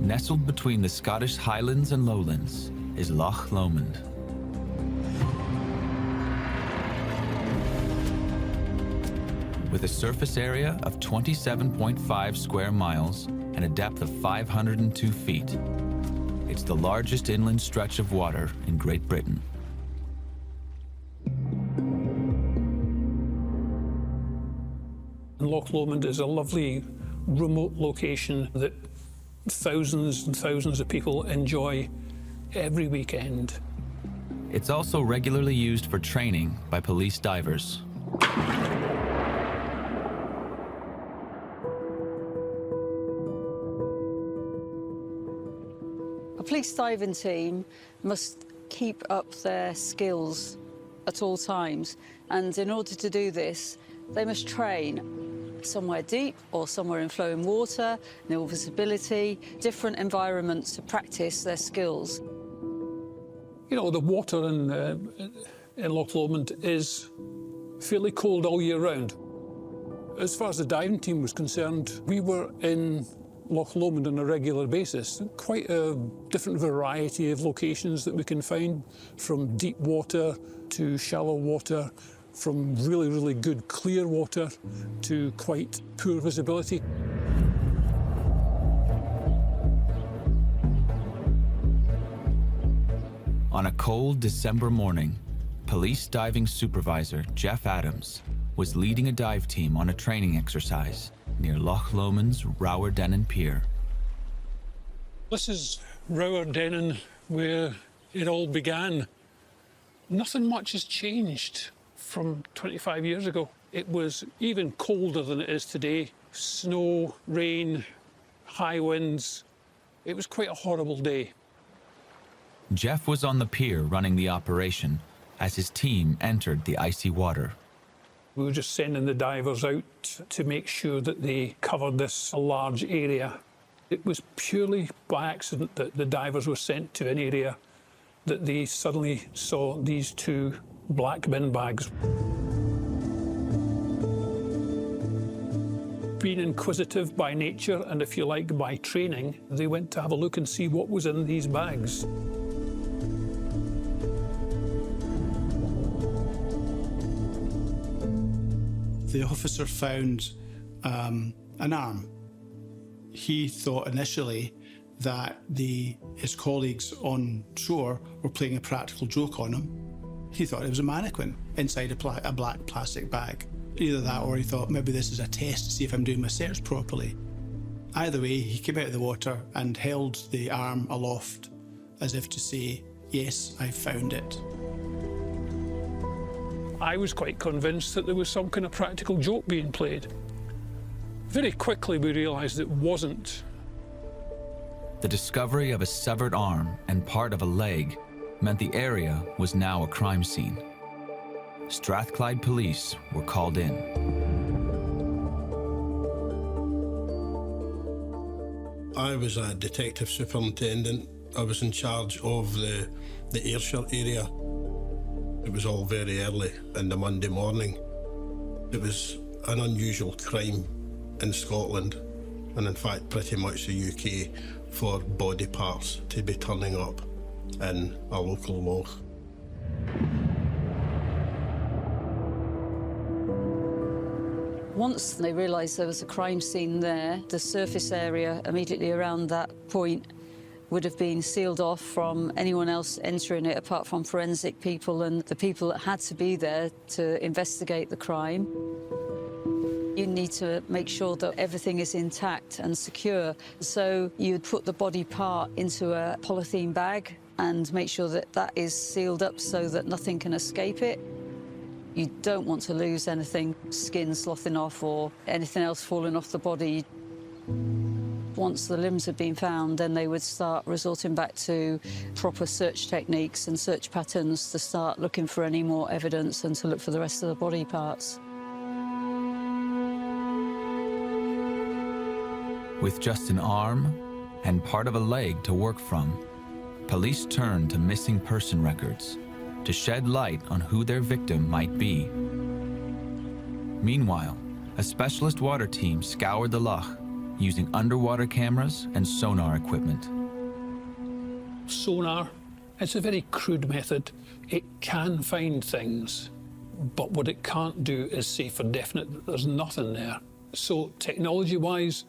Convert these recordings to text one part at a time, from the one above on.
Nestled between the Scottish Highlands and Lowlands is Loch Lomond. With a surface area of 27.5 square miles and a depth of 502 feet, it's the largest inland stretch of water in Great Britain. Loch Lomond is a lovely, remote location that thousands and thousands of people enjoy every weekend. It's also regularly used for training by police divers. A police diving team must keep up their skills at all times, and in order to do this, they must train somewhere deep or somewhere in flowing water, nil visibility, different environments to practice their skills. You know, the water in Loch Lomond is fairly cold all year round. As far as the diving team was concerned, we were in Loch Lomond on a regular basis. Quite a different variety of locations that we can find, from deep water to shallow water, from really, really good clear water to quite poor visibility. On a cold December morning, police diving supervisor Jeff Adams was leading a dive team on a training exercise near Loch Lomond's Rowerdennan Pier. This is Rowerdennan, where it all began. Nothing much has changed from 25 years ago. It was even colder than it is today. Snow, rain, high winds. It was quite a horrible day. Jeff was on the pier running the operation as his team entered the icy water. We were just sending the divers out to make sure that they covered this large area. It was purely by accident that the divers were sent to an area that they suddenly saw these two black bin bags. Being inquisitive by nature and, if you like, by training, they went to have a look and see what was in these bags. The officer found an arm. He thought initially that his colleagues on shore were playing a practical joke on him. He thought it was a mannequin inside a black plastic bag. Either that, or he thought maybe this is a test to see if I'm doing my search properly. Either way, he came out of the water and held the arm aloft as if to say, yes, I found it. I was quite convinced that there was some kind of practical joke being played. Very quickly we realised it wasn't. The discovery of a severed arm and part of a leg meant the area was now a crime scene. Strathclyde police were called in. I was a detective superintendent. I was in charge of the Ayrshire area. It was all very early in the Monday morning. It was an unusual crime in Scotland, and in fact pretty much the UK, for body parts to be turning up in a local loch. Once they realised there was a crime scene there, the surface area immediately around that point would have been sealed off from anyone else entering it, apart from forensic people and the people that had to be there to investigate the crime. You need to make sure that everything is intact and secure. So you'd put the body part into a polythene bag and make sure that that is sealed up so that nothing can escape it. You don't want to lose anything, skin sloughing off or anything else falling off the body. Once the limbs had been found, then they would start resorting back to proper search techniques and search patterns to start looking for any more evidence and to look for the rest of the body parts. With just an arm and part of a leg to work from, police turned to missing person records to shed light on who their victim might be. Meanwhile, a specialist water team scoured the loch using underwater cameras and sonar equipment. Sonar, it's a very crude method. It can find things, but what it can't do is say for definite that there's nothing there. So technology-wise,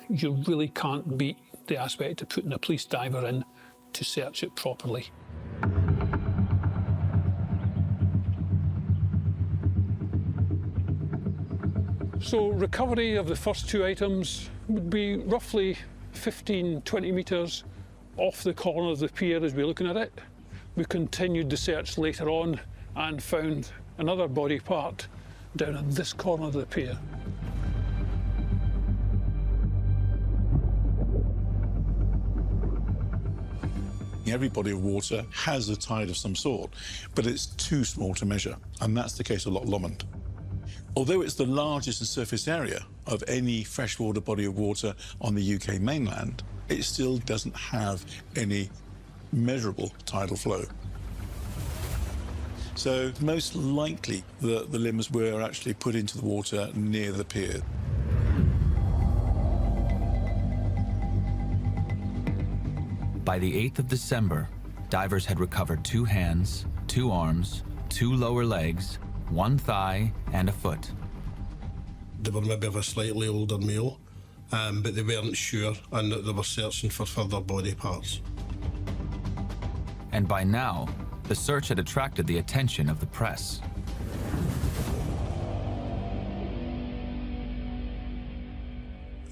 you really can't beat the aspect of putting a police diver in to search it properly. So recovery of the first two items would be roughly 15, 20 metres off the corner of the pier as we're looking at it. We continued the search later on and found another body part down at this corner of the pier. Every body of water has a tide of some sort, but it's too small to measure, and that's the case of Loch Lomond. Although it's the largest in surface area of any freshwater body of water on the UK mainland, it still doesn't have any measurable tidal flow. So most likely the limbs were actually put into the water near the pier. By the 8th of December, divers had recovered 2 hands, 2 arms, 2 lower legs, 1 thigh, and a foot. They were maybe of a slightly older male, but they weren't sure, and they were searching for further body parts. And by now, the search had attracted the attention of the press.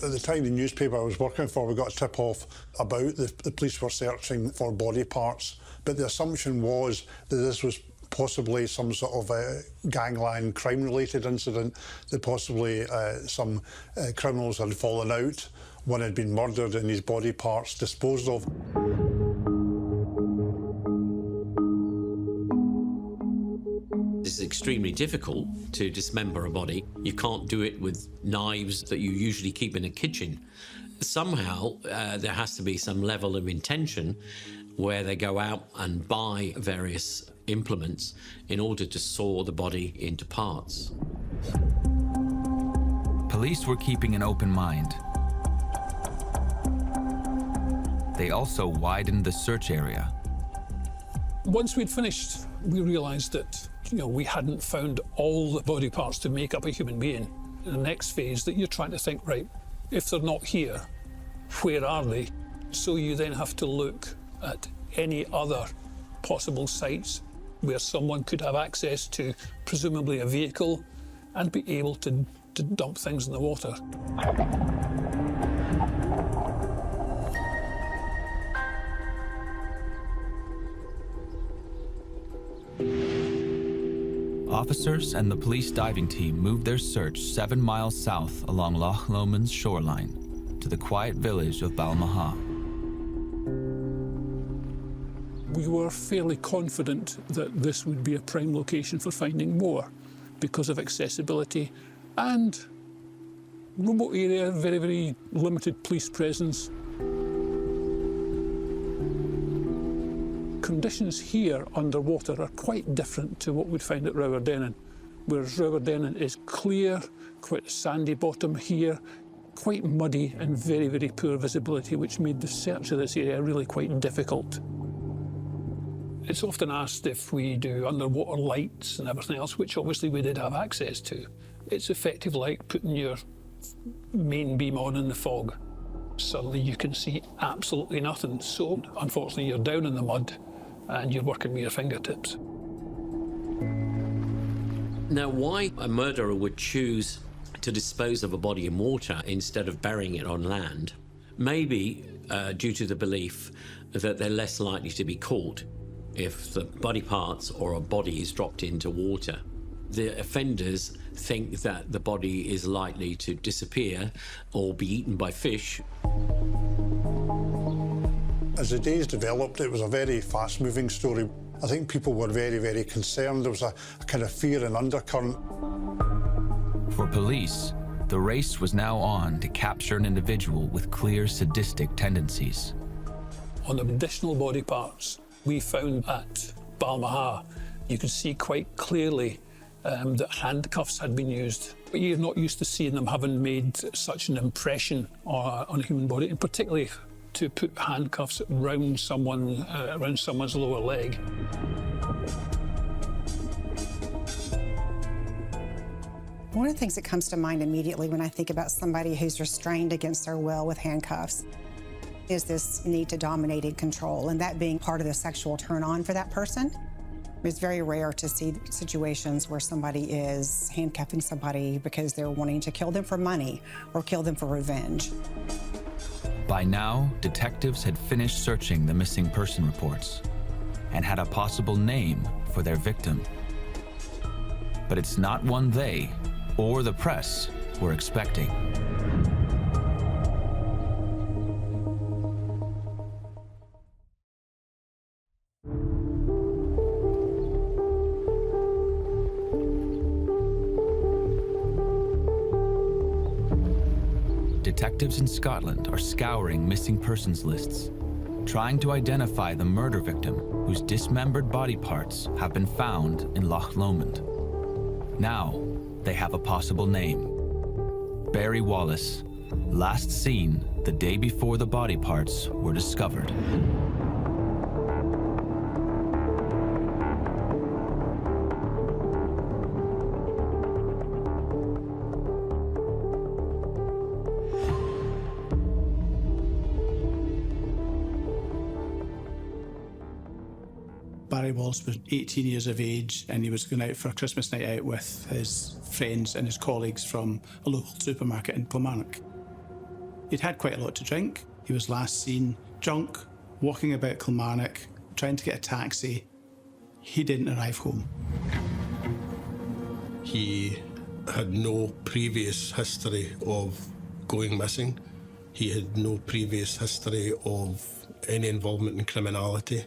At the time, the newspaper I was working for, we got a tip-off about the police were searching for body parts, but the assumption was that this was possibly some sort of a gangland crime-related incident, that possibly some criminals had fallen out, one had been murdered and his body parts disposed of. It's extremely difficult to dismember a body. You can't do it with knives that you usually keep in a kitchen. Somehow, there has to be some level of intention where they go out and buy various implements in order to saw the body into parts. Police were keeping an open mind. They also widened the search area. Once we'd finished, we realised that we hadn't found all the body parts to make up a human being. In the next phase, that you're trying to think, right, if they're not here, where are they? So you then have to look at any other possible sites where someone could have access to presumably a vehicle and be able to dump things in the water. Officers and the police diving team moved their search 7 miles south along Loch Lomond's shoreline to the quiet village of Balmaha. We were fairly confident that this would be a prime location for finding more because of accessibility and remote area, very, very limited police presence. Conditions here underwater are quite different to what we'd find at Rowerdennan, whereas Rowerdennan is clear, quite a sandy bottom here, quite muddy and very, very poor visibility, which made the search of this area really quite difficult. It's often asked if we do underwater lights and everything else, which obviously we did have access to. It's effectively like putting your main beam on in the fog. Suddenly you can see absolutely nothing. So unfortunately you're down in the mud and you're working with your fingertips. Now, why a murderer would choose to dispose of a body in water instead of burying it on land, maybe due to the belief that they're less likely to be caught if the body parts or a body is dropped into water. The offenders think that the body is likely to disappear or be eaten by fish. As the days developed, it was a very fast-moving story. I think people were very, very concerned. There was a kind of fear and undercurrent. For police, the race was now on to capture an individual with clear sadistic tendencies. On the additional body parts we found at Balmaha, you could see quite clearly that handcuffs had been used. But you're not used to seeing them having made such an impression on a human body, and particularly to put handcuffs around someone's lower leg. One of the things that comes to mind immediately when I think about somebody who's restrained against their will with handcuffs is this need to dominate and control, and that being part of the sexual turn-on for that person. It's very rare to see situations where somebody is handcuffing somebody because they're wanting to kill them for money or kill them for revenge. By now, detectives had finished searching the missing person reports and had a possible name for their victim. But it's not one they or the press were expecting. Detectives in Scotland are scouring missing persons lists, trying to identify the murder victim whose dismembered body parts have been found in Loch Lomond. Now, they have a possible name. Barry Wallace, last seen the day before the body parts were discovered. Barry Wallace was 18 years of age, and he was going out for a Christmas night out with his friends and his colleagues from a local supermarket in Kilmarnock. He'd had quite a lot to drink. He was last seen drunk, walking about Kilmarnock, trying to get a taxi. He didn't arrive home. He had no previous history of going missing. He had no previous history of any involvement in criminality.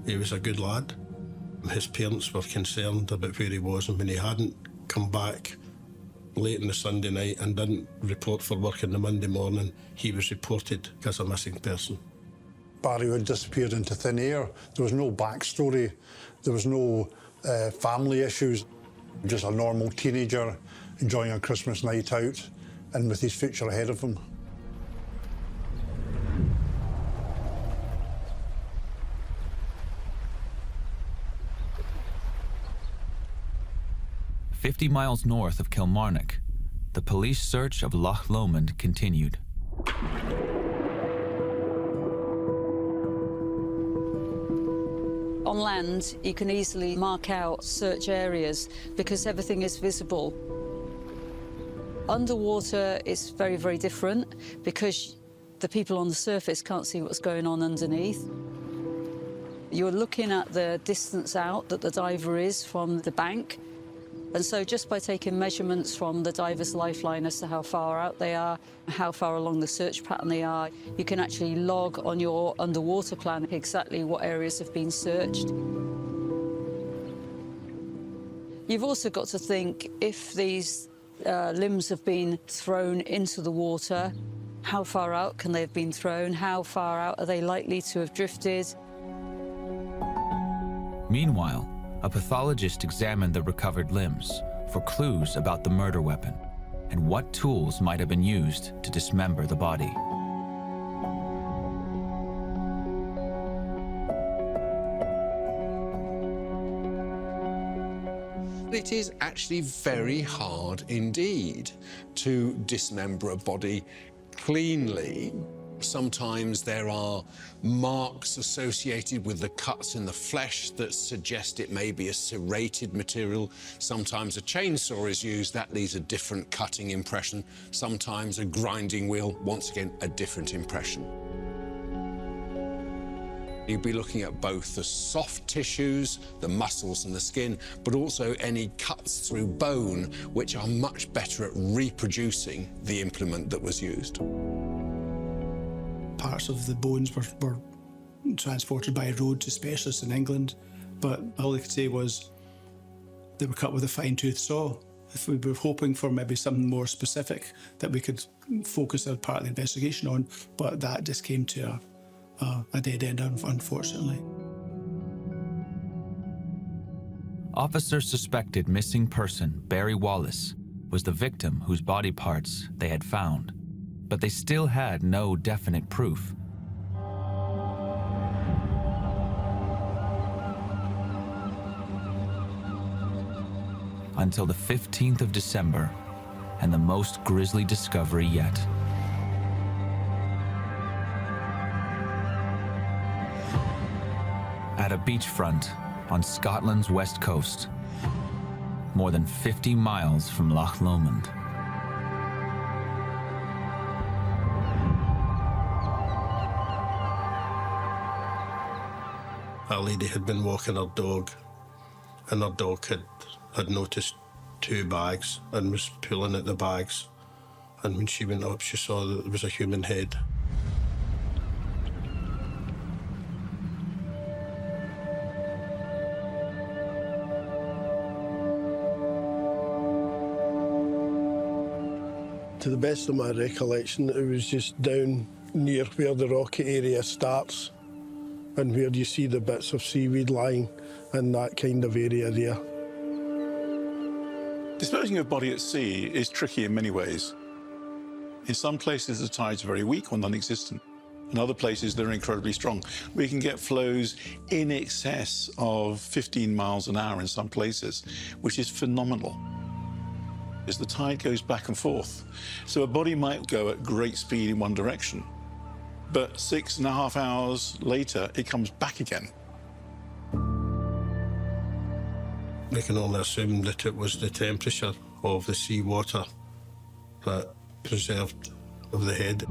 He was a good lad. His parents were concerned about where he was, and when he hadn't come back late on the Sunday night and didn't report for work on the Monday morning, he was reported as a missing person. Barry had disappeared into thin air. There was no backstory. There was no family issues. Just a normal teenager enjoying a Christmas night out and with his future ahead of him. "50 miles north of Kilmarnock, the police search of Loch Lomond continued. On land, you can easily mark out search areas because everything is visible. Underwater, it's very, very different because the people on the surface can't see what's going on underneath. You're looking at the distance out that the diver is from the bank. And so just by taking measurements from the diver's lifeline as to how far out they are, how far along the search pattern they are, you can actually log on your underwater plan exactly what areas have been searched. You've also got to think, if these limbs have been thrown into the water, how far out can they have been thrown? How far out are they likely to have drifted? Meanwhile, a pathologist examined the recovered limbs for clues about the murder weapon and what tools might have been used to dismember the body. It is actually very hard indeed to dismember a body cleanly. Sometimes there are marks associated with the cuts in the flesh that suggest it may be a serrated material. Sometimes a chainsaw is used, that leaves a different cutting impression. Sometimes a grinding wheel, once again, a different impression. You'd be looking at both the soft tissues, the muscles and the skin, but also any cuts through bone, which are much better at reproducing the implement that was used. Parts of the bones were transported by road to specialists in England, but all they could say was they were cut with a fine-tooth saw. If we were hoping for maybe something more specific that we could focus a part of the investigation on, but that just came to a dead end, unfortunately. Officers suspected missing person Barry Wallace was the victim whose body parts they had found, but they still had no definite proof. Until the 15th of December, and the most grisly discovery yet. At a beachfront on Scotland's west coast, more than 50 miles from Loch Lomond. A lady had been walking her dog, and her dog had noticed 2 bags and was pulling at the bags. And when she went up, she saw that there was a human head. To the best of my recollection, it was just down near where the rocky area starts and where you see the bits of seaweed lying in that kind of area there. Disposing of a body at sea is tricky in many ways. In some places, the tide's very weak or non-existent. In other places, they're incredibly strong. We can get flows in excess of 15 miles an hour in some places, which is phenomenal. As the tide goes back and forth. So a body might go at great speed in one direction, but 6.5 hours later, it comes back again. We can only assume that it was the temperature of the seawater that preserved of the head.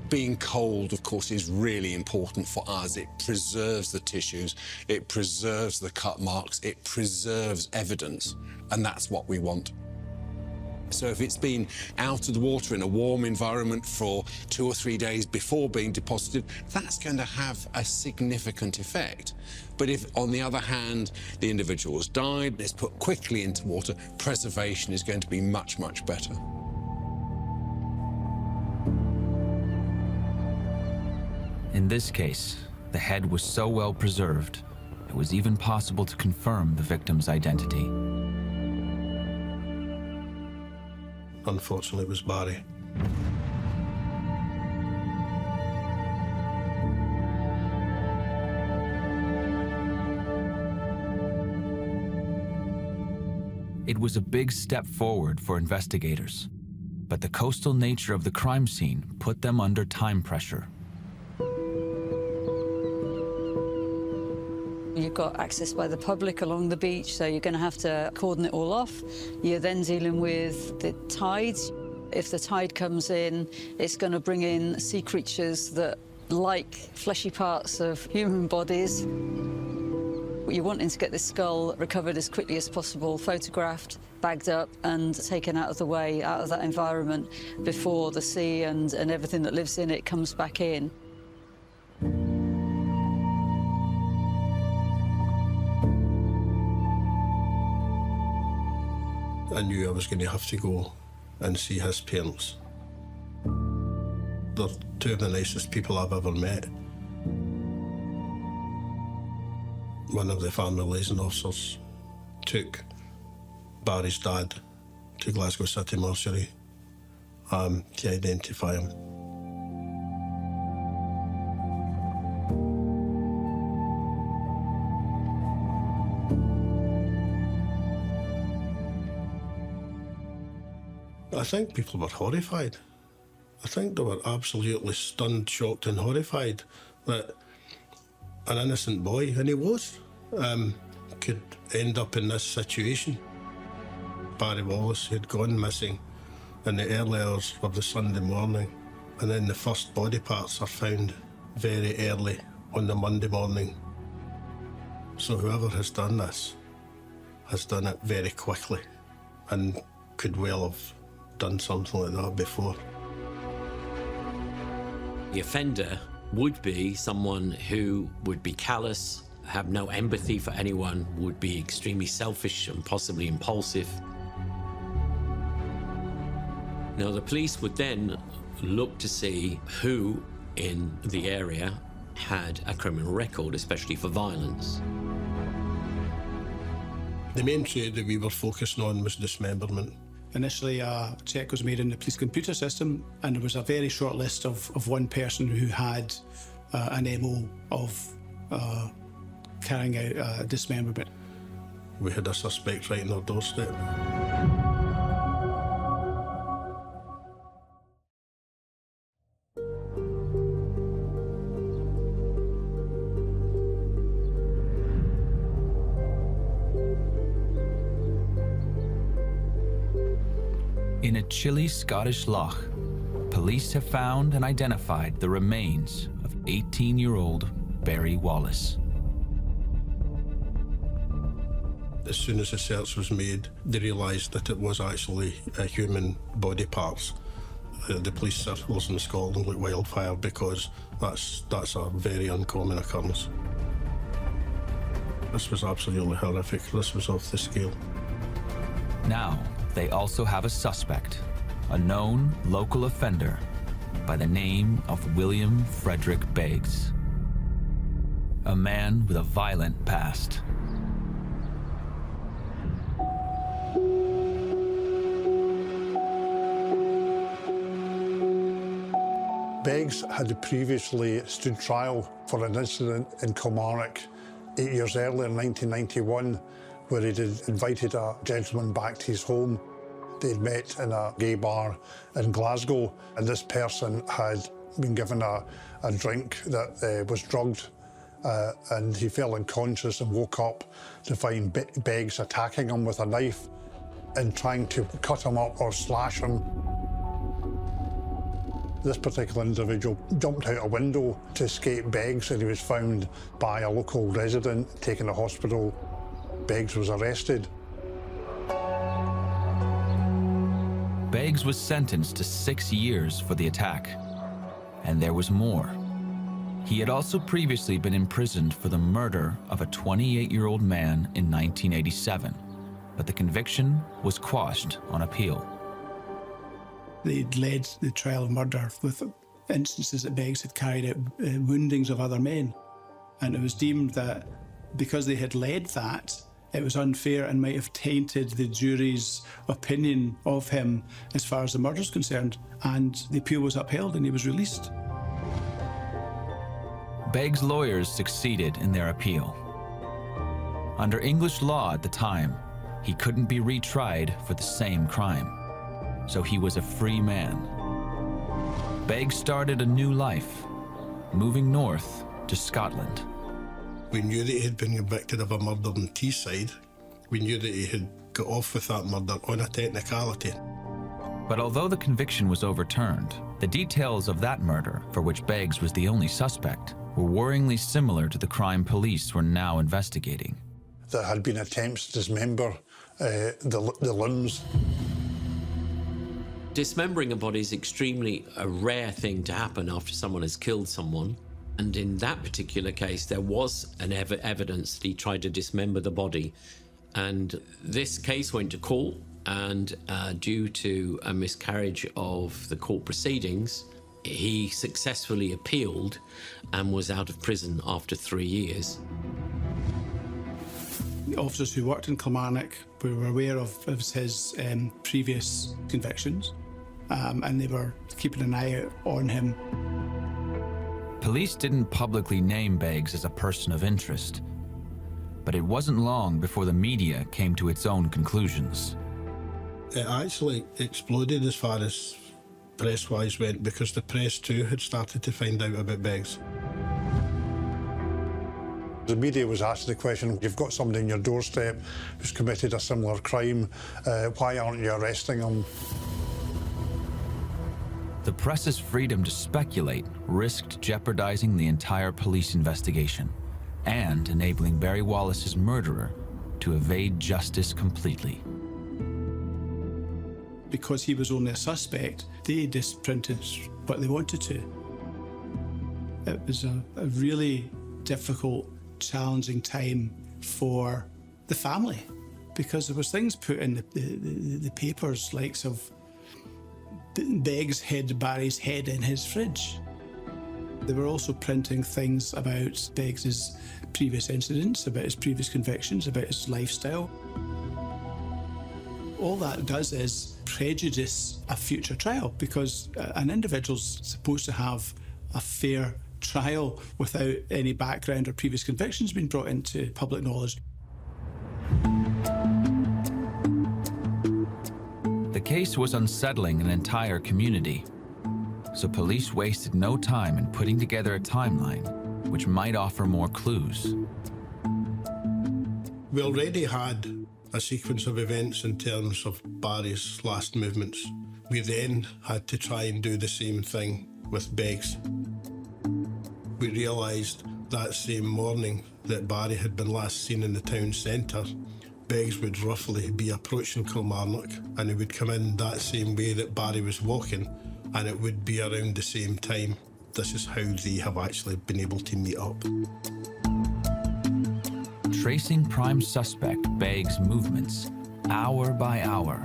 Being cold, of course, is really important for us. It preserves the tissues, it preserves the cut marks, it preserves evidence, and that's what we want. So if it's been out of the water in a warm environment for 2 or 3 days before being deposited, that's going to have a significant effect. But if, on the other hand, the individual has died, it's put quickly into water, preservation is going to be much, much better. In this case, the head was so well preserved, it was even possible to confirm the victim's identity. Unfortunately, it was Barry. It was a big step forward for investigators, but the coastal nature of the crime scene put them under time pressure. You've got access by the public along the beach, so you're going to have to cordon it all off. You're then dealing with the tides. If the tide comes in, it's going to bring in sea creatures that like fleshy parts of human bodies. You're wanting to get this skull recovered as quickly as possible, photographed, bagged up and taken out of the way, out of that environment, before the sea and everything that lives in it comes back in. I knew I was going to have to go and see his parents. They're 2 of the nicest people I've ever met. One of the family liaison officers took Barry's dad to Glasgow City Mortuary to identify him. I think people were horrified. I think they were absolutely stunned, shocked and horrified that an innocent boy, and he was, could end up in this situation. Barry Wallace had gone missing in the early hours of the Sunday morning, and then the first body parts are found very early on the Monday morning. So whoever has done this has done it very quickly and could well have done something like that before. The offender would be someone who would be callous, have no empathy for anyone, would be extremely selfish and possibly impulsive. Now, the police would then look to see who in the area had a criminal record, especially for violence. The main trade that we were focusing on was dismemberment. Initially, a check was made in the police computer system, and there was a very short list of one person who had an MO of carrying out dismemberment. We had a suspect right on our doorstep. In a chilly Scottish loch, police have found and identified the remains of 18-year-old Barry Wallace. As soon as the search was made, they realised that it was actually human body parts. The police circles in Scotland like wildfire because that's a very uncommon occurrence. This was absolutely horrific. This was off the scale. Now, they also have a suspect, a known local offender by the name of William Frederick Beggs, a man with a violent past. Beggs had previously stood trial for an incident in Kilmarnock 8 years earlier in 1991, where he'd invited a gentleman back to his home. They'd met in a gay bar in Glasgow, and this person had been given a drink that was drugged, and he fell unconscious and woke up to find Beggs attacking him with a knife and trying to cut him up or slash him. This particular individual jumped out a window to escape Beggs, and he was found by a local resident, taken to hospital. Beggs was arrested. Beggs was sentenced to 6 years for the attack. And there was more. He had also previously been imprisoned for the murder of a 28-year-old man in 1987, but the conviction was quashed on appeal. They'd led the trial of murder with instances that Beggs had carried out woundings of other men. And it was deemed that because they had led that, it was unfair and might have tainted the jury's opinion of him as far as the murder is concerned. And the appeal was upheld and he was released. Beggs' lawyers succeeded in their appeal. Under English law at the time, he couldn't be retried for the same crime, so he was a free man. Beggs started a new life, moving north to Scotland. We knew that he had been convicted of a murder in Teesside. We knew that he had got off with that murder on a technicality. But although the conviction was overturned, the details of that murder, for which Beggs was the only suspect, were worryingly similar to the crime police were now investigating. There had been attempts to dismember the limbs. Dismembering a body is extremely a rare thing to happen after someone has killed someone. And in that particular case, there was an evidence that he tried to dismember the body. And this case went to court, and due to a miscarriage of the court proceedings, he successfully appealed and was out of prison after 3 years. The officers who worked in Kilmarnock were aware of his previous convictions, and they were keeping an eye out on him. Police didn't publicly name Beggs as a person of interest, but it wasn't long before the media came to its own conclusions. It actually exploded as far as press-wise went, because the press too had started to find out about Beggs. The media was asking the question, you've got somebody on your doorstep who's committed a similar crime, why aren't you arresting him? The press's freedom to speculate risked jeopardizing the entire police investigation and enabling Barry Wallace's murderer to evade justice completely. Because he was only a suspect, they disprinted what they wanted to. It was a really difficult, challenging time for the family, because there was things put in the papers, likes of Beggs hid Barry's head in his fridge. They were also printing things about Beggs's previous incidents, about his previous convictions, about his lifestyle. All that does is prejudice a future trial, because an individual's supposed to have a fair trial without any background or previous convictions being brought into public knowledge. The case was unsettling an entire community, so police wasted no time in putting together a timeline which might offer more clues. We already had a sequence of events in terms of Barry's last movements. We then had to try and do the same thing with Beggs. We realised that same morning that Barry had been last seen in the town centre, Beggs would roughly be approaching Kilmarnock, and he would come in that same way that Barry was walking, and it would be around the same time. This is how they have actually been able to meet up. Tracing prime suspect Beggs' movements, hour by hour,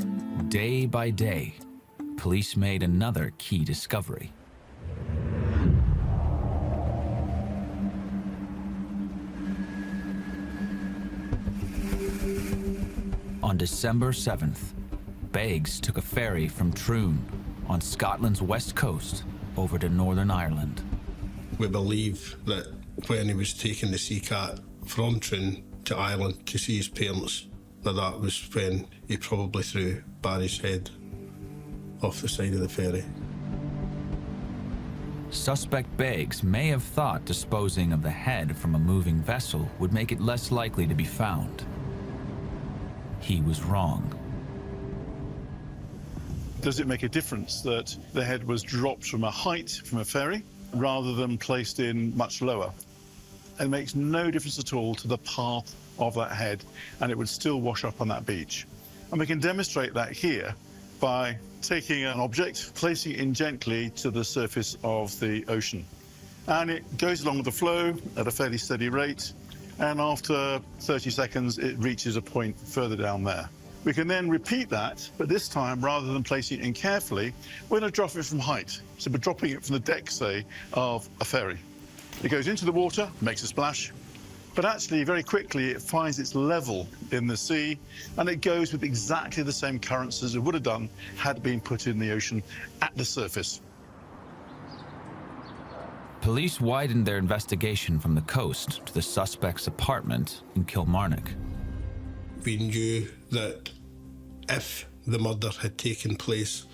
day by day, police made another key discovery. On December 7th, Beggs took a ferry from Troon on Scotland's west coast over to Northern Ireland. We believe that when he was taking the sea cat from Troon to Ireland to see his parents, that was when he probably threw Barry's head off the side of the ferry. Suspect Beggs may have thought disposing of the head from a moving vessel would make it less likely to be found. He was wrong. Does it make a difference that the head was dropped from a height from a ferry rather than placed in much lower? It makes no difference at all to the path of that head, and it would still wash up on that beach. And we can demonstrate that here by taking an object, placing it in gently to the surface of the ocean. And it goes along with the flow at a fairly steady rate, and after 30 seconds, it reaches a point further down there. We can then repeat that, but this time, rather than placing it in carefully, we're going to drop it from height. So we're dropping it from the deck, say, of a ferry. It goes into the water, makes a splash, but actually, very quickly, it finds its level in the sea, and it goes with exactly the same currents as it would have done had it been put in the ocean at the surface. Police widened their investigation from the coast to the suspect's apartment in Kilmarnock. We knew that if the murder had taken place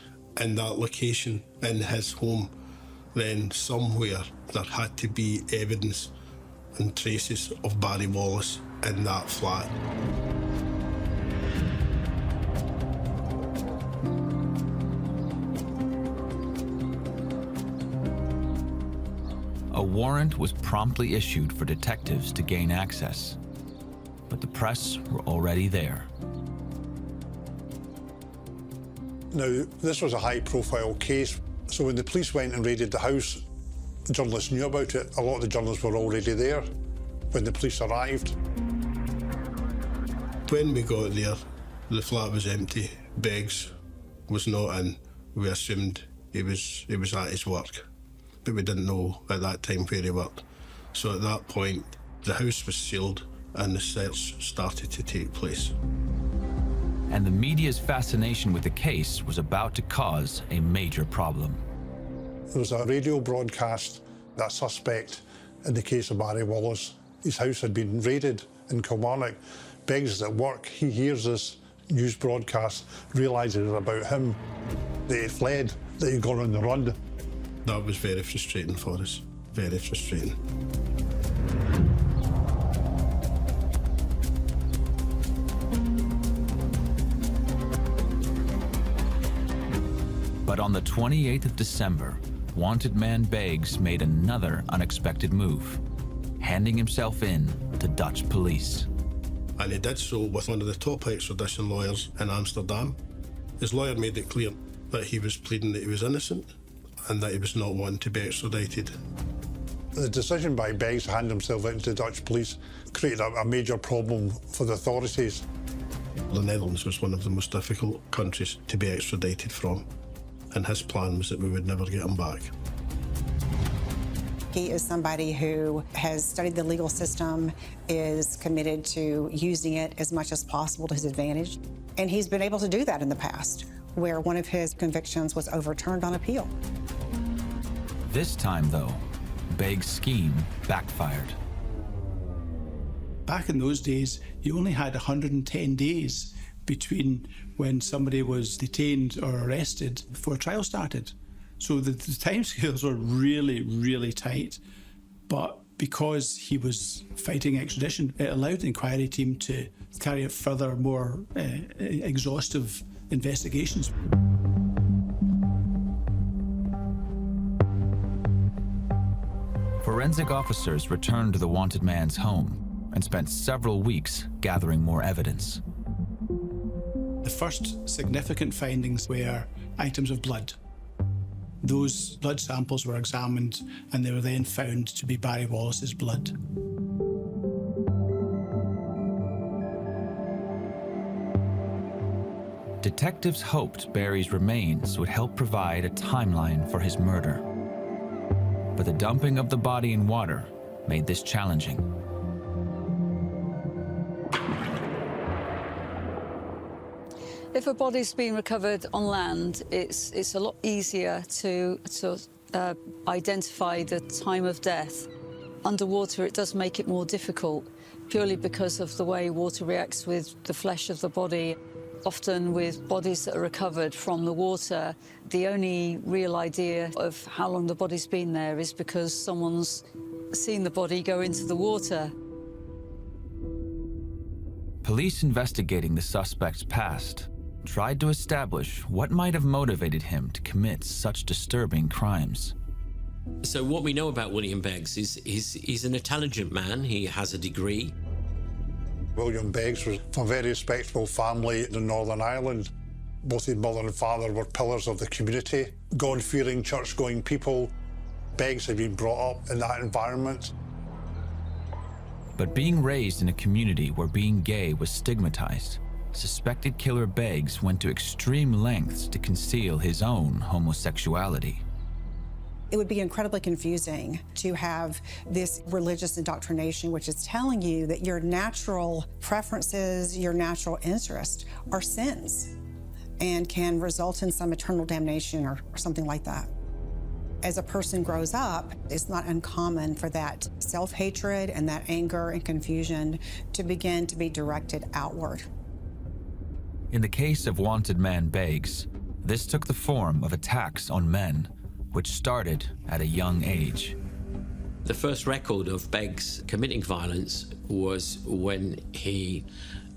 in that location, in his home, then somewhere there had to be evidence and traces of Barry Wallace in that flat. A warrant was promptly issued for detectives to gain access, but the press were already there. Now, this was a high-profile case, so when the police went and raided the house, the journalists knew about it. A lot of the journalists were already there when the police arrived. When we got there, the flat was empty. Beggs was not in. We assumed he was at his work, but we didn't know at that time where he worked. So at that point, the house was sealed and the search started to take place. And the media's fascination with the case was about to cause a major problem. There was a radio broadcast that suspect in the case of Barry Wallace. His house had been raided in Kilmarnock. Beggs is at work. He hears this news broadcast, realises it's about him, that he fled, that he'd gone on the run. That was very frustrating for us, very frustrating. But on the 28th of December, wanted man Beggs made another unexpected move, handing himself in to Dutch police. And he did so with one of the top extradition lawyers in Amsterdam. His lawyer made it clear that he was pleading that he was innocent and that he was not wanting to be extradited. The decision by Beggs to hand himself into Dutch police created a major problem for the authorities. The Netherlands was one of the most difficult countries to be extradited from, and his plan was that we would never get him back. He is somebody who has studied the legal system, is committed to using it as much as possible to his advantage. And he's been able to do that in the past, where one of his convictions was overturned on appeal. This time, though, Begg's scheme backfired. Back in those days, you only had 110 days between when somebody was detained or arrested before a trial started. So the timescales were really, really tight. But because he was fighting extradition, it allowed the inquiry team to carry out further, more exhaustive investigations. Forensic officers returned to the wanted man's home and spent several weeks gathering more evidence. The first significant findings were items of blood. Those blood samples were examined and they were then found to be Barry Wallace's blood. Detectives hoped Barry's remains would help provide a timeline for his murder. But the dumping of the body in water made this challenging. If a body's been recovered on land, it's a lot easier to identify the time of death. Underwater, it does make it more difficult, purely because of the way water reacts with the flesh of the body. Often with bodies that are recovered from the water, the only real idea of how long the body's been there is because someone's seen the body go into the water. Police investigating the suspect's past tried to establish what might have motivated him to commit such disturbing crimes. So what we know about William Beggs is he's an intelligent man. He has a degree. William Beggs was from a very respectable family in Northern Ireland. Both his mother and father were pillars of the community, God-fearing, church-going people. Beggs had been brought up in that environment. But being raised in a community where being gay was stigmatized, suspected killer Beggs went to extreme lengths to conceal his own homosexuality. It would be incredibly confusing to have this religious indoctrination, which is telling you that your natural preferences, your natural interests are sins and can result in some eternal damnation or something like that. As a person grows up, it's not uncommon for that self-hatred and that anger and confusion to begin to be directed outward. In the case of wanted man Beggs, this took the form of attacks on men, which started at a young age. The first record of Beggs committing violence was when he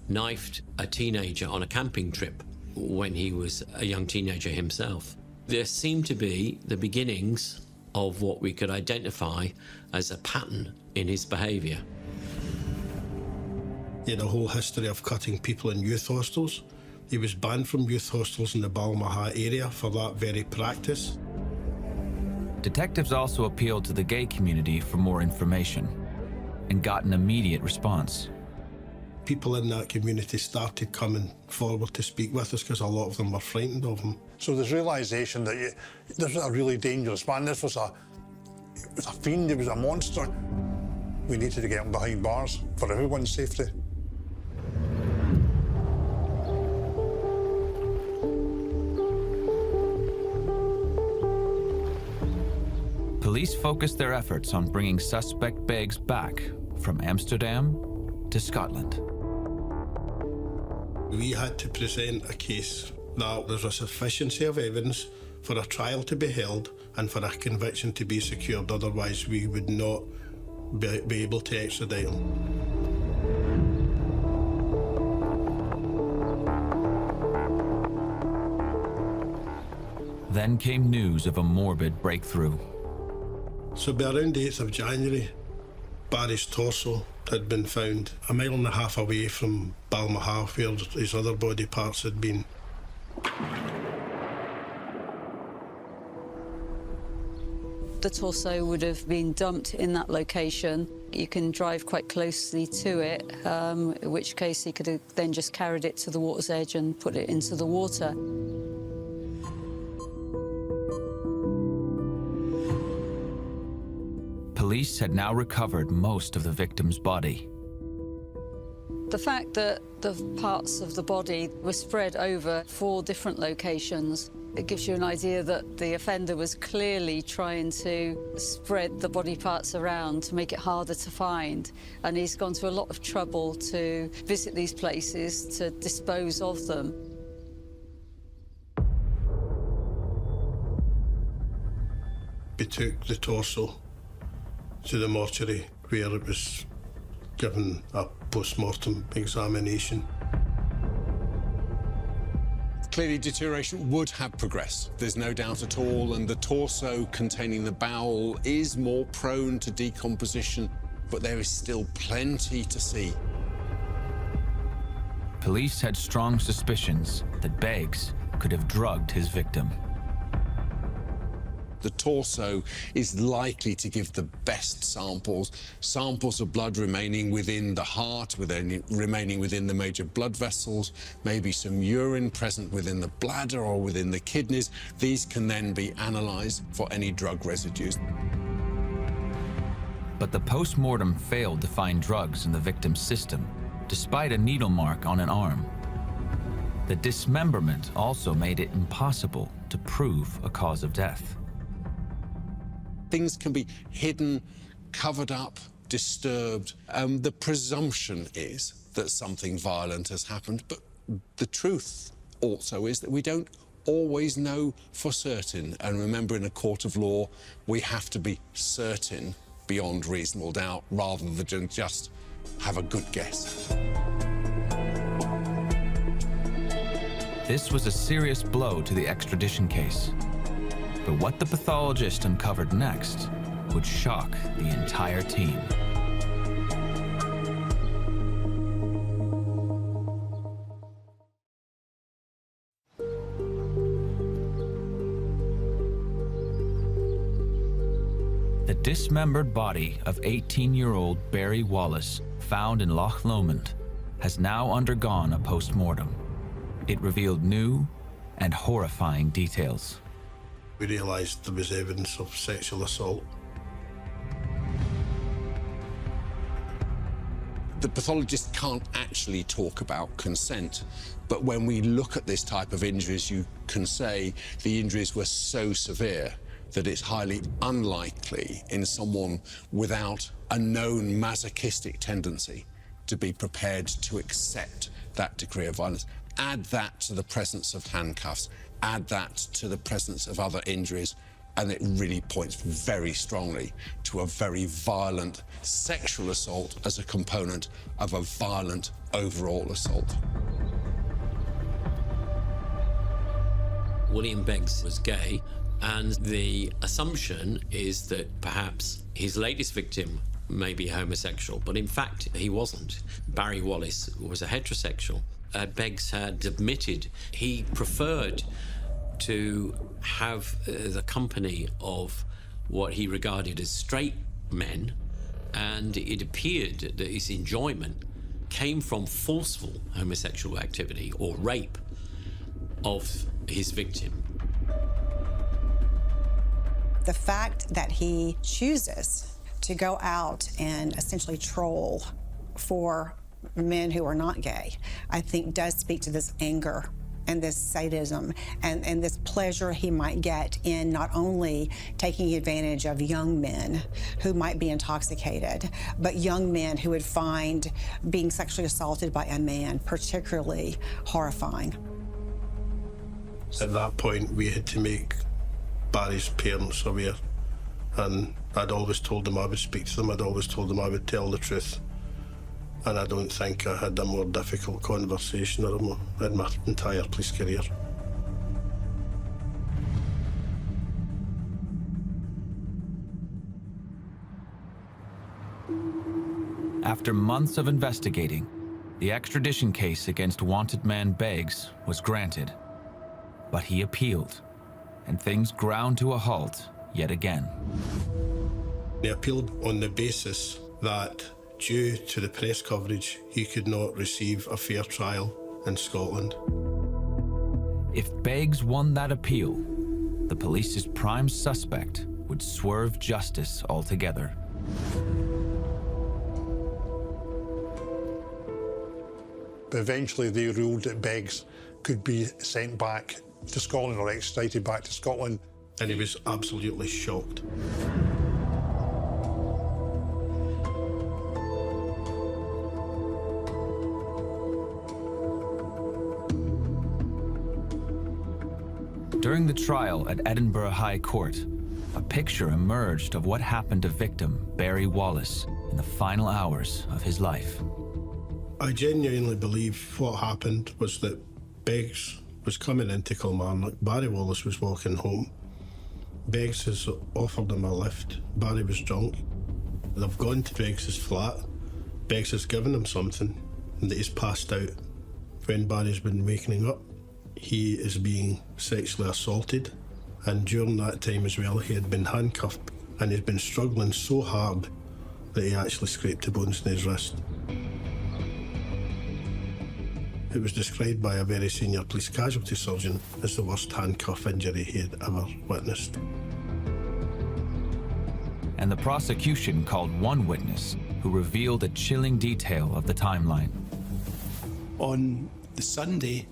knifed a teenager on a camping trip when he was a young teenager himself. There seemed to be the beginnings of what we could identify as a pattern in his behaviour. He had a whole history of cutting people in youth hostels. He was banned from youth hostels in the Balmaha area for that very practice. Detectives also appealed to the gay community for more information and got an immediate response. People in that community started coming forward to speak with us because a lot of them were frightened of him. So there's realisation that this was a really dangerous man. This was a fiend, he was a monster. We needed to get him behind bars for everyone's safety. Police focused their efforts on bringing suspect Beggs back from Amsterdam to Scotland. We had to present a case that there's a sufficiency of evidence for a trial to be held and for a conviction to be secured, otherwise we would not be able to extradite him. Then came news of a morbid breakthrough. So by around the 8th of January, Barry's torso had been found a mile and a half away from Balmaha, where his other body parts had been. The torso would have been dumped in that location. You can drive quite closely to it, in which case he could have then just carried it to the water's edge and put it into the water. police had now recovered most of the victim's body. The fact that the parts of the body were spread over 4 different locations, it gives you an idea that the offender was clearly trying to spread the body parts around to make it harder to find. And he's gone to a lot of trouble to visit these places, to dispose of them. We took the torso to the mortuary where it was given a post-mortem examination. Clearly, deterioration would have progressed. There's no doubt at all, and the torso containing the bowel is more prone to decomposition, but there is still plenty to see. Police had strong suspicions that Beggs could have drugged his victim. The torso is likely to give the best samples. Samples of blood remaining within the heart, remaining within the major blood vessels, maybe some urine present within the bladder or within the kidneys. These can then be analysed for any drug residues. But the post-mortem failed to find drugs in the victim's system, despite a needle mark on an arm. The dismemberment also made it impossible to prove a cause of death. Things can be hidden, covered up, disturbed. The presumption is that something violent has happened, but the truth also is that we don't always know for certain. And remember, in a court of law, we have to be certain beyond reasonable doubt rather than just have a good guess. This was a serious blow to the extradition case. But what the pathologist uncovered next would shock the entire team. The dismembered body of 18-year-old Barry Wallace, found in Loch Lomond, has now undergone a post-mortem. It revealed new and horrifying details. We realised there was evidence of sexual assault. The pathologist can't actually talk about consent, but when we look at this type of injuries, you can say the injuries were so severe that it's highly unlikely in someone without a known masochistic tendency to be prepared to accept that degree of violence. Add that to the presence of handcuffs, add that to the presence of other injuries, and it really points very strongly to a very violent sexual assault as a component of a violent overall assault. William Beggs was gay, and the assumption is that perhaps his latest victim may be homosexual, but in fact he wasn't. Barry Wallace was a heterosexual. Beggs had admitted he preferred to have the company of what he regarded as straight men, and it appeared that his enjoyment came from forceful homosexual activity or rape of his victim. The fact that he chooses to go out and essentially troll for men who are not gay, I think does speak to this anger and this sadism and this pleasure he might get in not only taking advantage of young men who might be intoxicated, but young men who would find being sexually assaulted by a man particularly horrifying. At that point, we had to make Barry's parents aware, and I'd always told them I would speak to them, I'd always told them I would tell the truth. And I don't think I had a more difficult conversation in my entire police career. After months of investigating, the extradition case against wanted man Beggs was granted. But he appealed, and things ground to a halt yet again. They appealed on the basis that due to the press coverage, he could not receive a fair trial in Scotland. If Beggs won that appeal, the police's prime suspect would swerve justice altogether. But eventually they ruled that Beggs could be sent back to Scotland or extradited back to Scotland. And he was absolutely shocked. During the trial at Edinburgh High Court, a picture emerged of what happened to victim Barry Wallace in the final hours of his life. I genuinely believe what happened was that Beggs was coming into Kilmarnock. Barry Wallace was walking home. Beggs has offered him a lift. Barry was drunk. They've gone to Beggs' flat. Beggs has given him something and that he's passed out. When Barry's been waking up, he is being sexually assaulted, and during that time as well he had been handcuffed, and he's been struggling so hard that he actually scraped the bones in his wrist. It was described by a very senior police casualty surgeon as the worst handcuff injury he had ever witnessed. And the prosecution called one witness who revealed a chilling detail of the timeline. On the Sunday,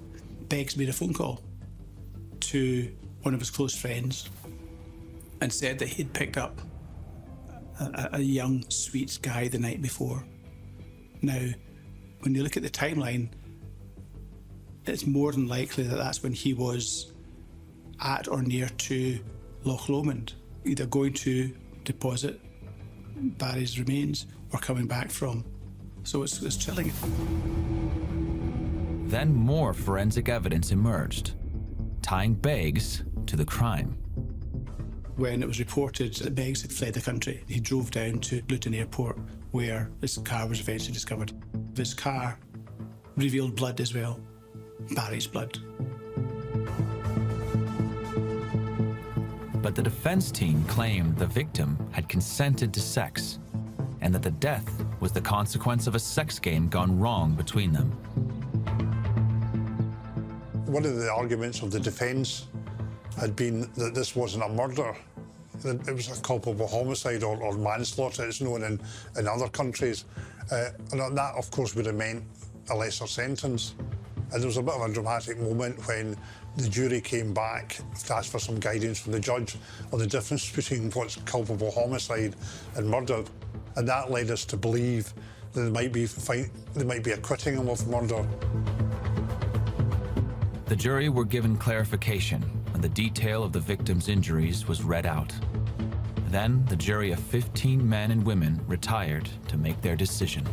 Beggs made a phone call to one of his close friends and said that he'd picked up a young, sweet guy the night before. Now, when you look at the timeline, it's more than likely that that's when he was at or near to Loch Lomond, either going to deposit Barry's remains or coming back from. So it's chilling. Then more forensic evidence emerged, tying Beggs to the crime. When it was reported that Beggs had fled the country, he drove down to Luton Airport, where his car was eventually discovered. His car revealed blood as well, Barry's blood. But the defense team claimed the victim had consented to sex, and that the death was the consequence of a sex game gone wrong between them. One of the arguments of the defence had been that this wasn't a murder. It was a culpable homicide or manslaughter, it's known in other countries. And that, of course, would have meant a lesser sentence. And there was a bit of a dramatic moment when the jury came back to ask for some guidance from the judge on the difference between what's culpable homicide and murder. And that led us to believe that they might be acquitting him of murder. The jury were given clarification, and the detail of the victim's injuries was read out. Then the jury of 15 men and women retired to make their decision.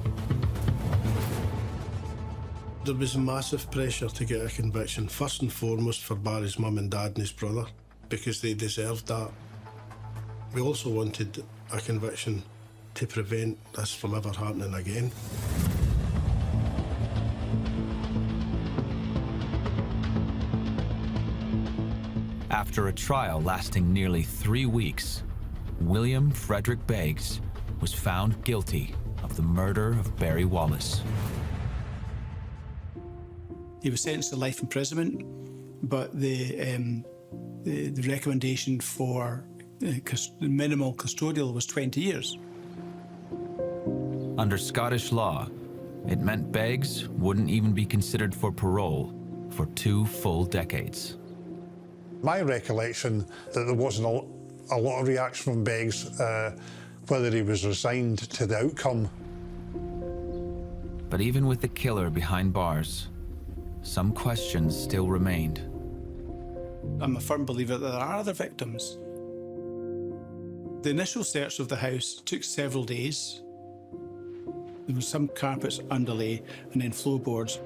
There was massive pressure to get a conviction, first and foremost for Barry's mum and dad and his brother, because they deserved that. We also wanted a conviction to prevent this from ever happening again. After a trial lasting nearly 3 weeks, William Frederick Beggs was found guilty of the murder of Barry Wallace. He was sentenced to life imprisonment, but the recommendation for minimal custodial was 20 years. Under Scottish law, it meant Beggs wouldn't even be considered for parole for 2 full decades. My recollection that there wasn't a lot of reaction from Beggs, whether he was resigned to the outcome. But even with the killer behind bars, some questions still remained. I'm a firm believer that there are other victims. The initial search of the house took several days. There was some carpets underlay and then floorboards.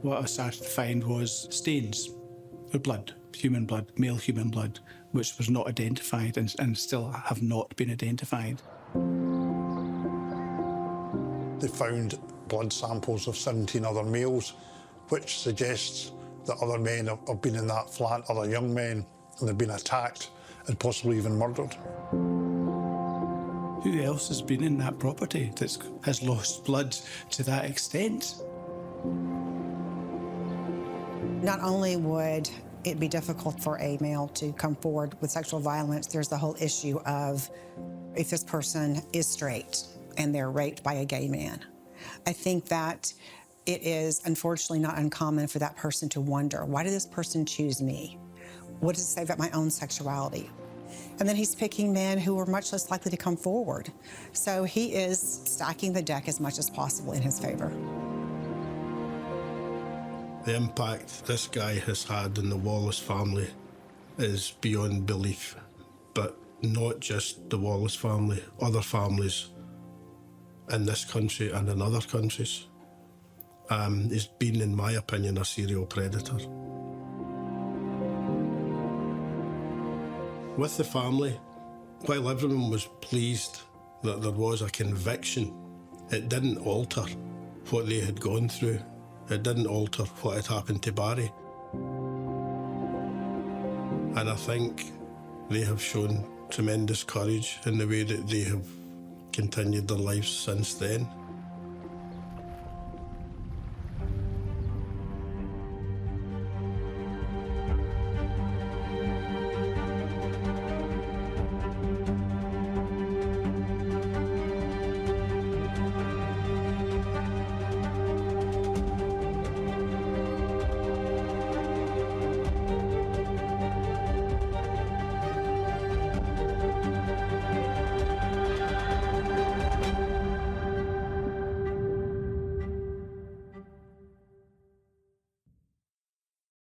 What I started to find was stains of blood, human blood, male human blood, which was not identified and still have not been identified. They found blood samples of 17 other males, which suggests that other men have been in that flat, other young men, and they've been attacked and possibly even murdered. Who else has been in that property that has lost blood to that extent? Not only would it be difficult for a male to come forward with sexual violence, there's the whole issue of If this person is straight and they're raped by a gay man, I think that it is unfortunately not uncommon for that person to wonder, why did this person choose me? What does it say about my own sexuality? And then he's picking men who are much less likely to come forward. So he is stacking the deck as much as possible in his favor. The impact this guy has had on the Wallace family is beyond belief. But not just the Wallace family, other families in this country and in other countries. He's been, in my opinion, a serial predator. With the family, while everyone was pleased that there was a conviction, it didn't alter what they had gone through. It didn't alter what had happened to Barry. And I think they have shown tremendous courage in the way that they have continued their lives since then.